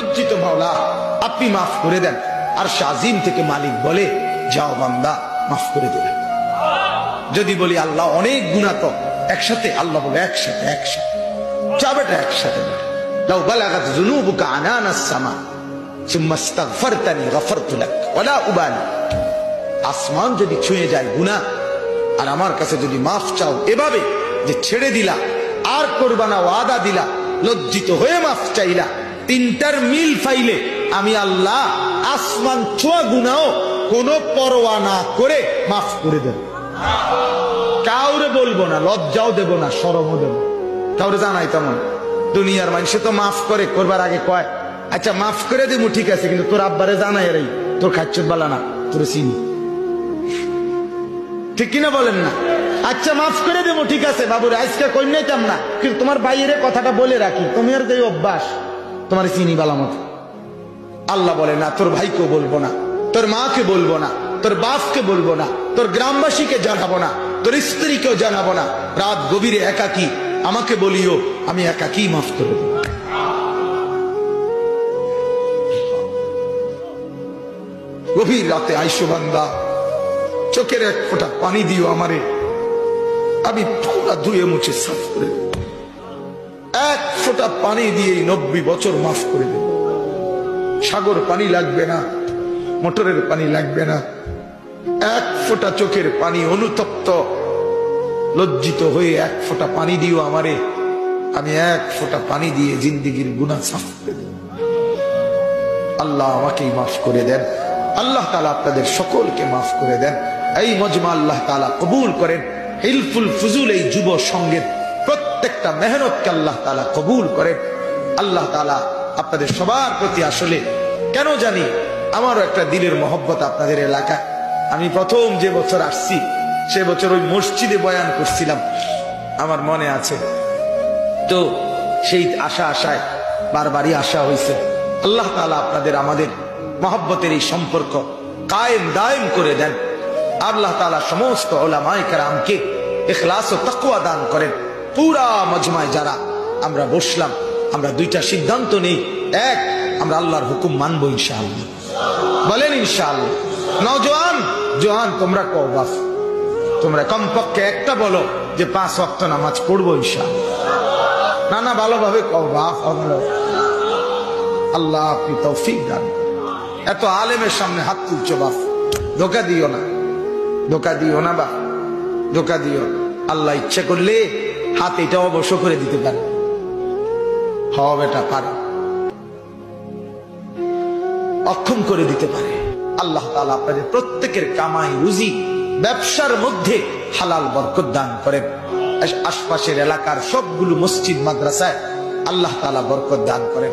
লজ্জিত মাওলা আপনি মাফ করে দেন। আর শাজিম থেকে মালিক বলে যাও বান্দা মাফ করে দেবেন। যদি বলি আল্লাহ অনেক গুনাহ তো একসাথে, আল্লাহ বলে একসাথে চাবেটা একসাথে। লাউ বালাগাত যুনুবুকা আনানাস সামা সুম্মা ইস্তাগফারতানি গফারতু লাক ওয়ালা উবালি। আসমান যদি ছুঁয়ে যায় গুনাহ আর আমার কাছে যদি মাফ চাও এভাবে যে ছেড়ে দিলা আর করবা না, ওয়াদা দিলা, লজ্জিত হয়ে মাফ চাইলা, তিনটার মিল পাইলে আমি আল্লাহ আসমান ছোঁয়া গুনাহ কোনো পরোয়া না করে মাফ করে দেব। কাউরে বলবো না, লজ্জাও দেব না, শরমও দেব, কাউরে জানাই তেমন। দুনিয়ার মানুষে তো মাফ করে, করবার আগে কয় আচ্ছা মাফ করে দেবো ঠিক আছে, কিন্তু তোর আব্বারে জানাই রে তোর খাচ্ছত বালা না, তোর চিনি, ঠিক কিনা বলেন না? আচ্ছা মাফ করে দেবো ঠিক আছে বাবুরে, আজকে কই নাইতাম না, কিন্তু তোমার বাইরে কথাটা বলে রাখি, তোমার যে অভ্যাস তোমার চিনি বালা মতো। আল্লাহ বলে না, তোর ভাইকে বলবো না, তোর মাকে বলবো না, তোর বাপকে বলবো না, তোর গ্রামবাসীকে জানাবো না, তোর স্ত্রীকেও জানাবো না, রাত গভীরে একাকী আমাকে বলিও, আমি একাকী মাফ করে দেব। গভীর রাতে আইসো বান্দা, চোখের এক ফোঁটা পানি দিও আমারে, আমি পুরা ধুয়ে মুছে সাফ করে দেব। এক ফোঁটা পানি দিয়ে 90 বছর মাফ করে দেব। সাগর পানি লাগবে না, মোটরের পানি লাগবে না, এক ফোঁটা চোখের পানি অনুতপ্ত লজ্জিত হয়ে এক ফোঁটা পানি দিও আমারে, আমি এক ফোঁটা পানি দিয়ে জিন্দেগির গুনাহ সাফ করে দেব। আল্লাহ আমাকেই মাফ করে দেন, আল্লাহ তাআলা আপনাদের সকলকে মাফ করে দেন। এই মজমা আল্লাহ তাআলা কবুল করেন। হিলফুল ফুজুল এই যুব সঙ্গের প্রত্যেকটা মেহনতকে আল্লাহ তাআলা কবুল করেন। আল্লাহ তাআলা আপনাদের সবার প্রতি আসলে কেন জানি আমারও একটা দিলের মহব্বত আপনাদের এলাকায়। আমি প্রথম যে বছর আসছি সে বছর ওই মসজিদে বয়ান করছিলাম, আমার মনে আছে। তো সেই আশায় বারবারই আসা হয়েছে। আল্লাহ তাআলা আপনাদের আমাদের মহব্বতের এই সম্পর্ক কায়েম দায়েম করে দেন। আল্লাহ তাআলা সমস্ত উলামায়ে কেরামকে ইখলাস ও তাকওয়া দান করেন। পুরা মজমায় যারা আমরা বসলাম, আমরা দুইটা সিদ্ধান্ত নেই। এক, আমরা আল্লাহর হুকুম মানবো ইনশাআল্লাহ, বলেন ইনশাআল্লাহ। নওজোয়ান জোয়ান তোমরা কও বাস, তোমরা কমপক্ষে একটা বলো যে 5 ওয়াক্ত নামাজ পড়বো ইনশাআল্লাহ। না ভালোভাবে কও বাপ, আল্লাহ আপনি তৌফিক দান। এত আলেমের সামনে হাত তুলছো বাপ, ধোকা দিও না, ধোকা দিও না বাপ, ধোকা দিও। আল্লাহ ইচ্ছা করলে হাত এটা অবশ্য করে দিতে পারে, হওয়া বেটা পারে, অক্ষম করে দিতে পারে। আল্লাহ তাআলা আপনাদের প্রত্যেকের কামাই রুজি ব্যবসার মধ্যে হালাল বরকত দান করেন। আশপাশের এলাকার সবগুলো মসজিদ মাদ্রাসায় আল্লাহ তাআলা বরকত দান করেন।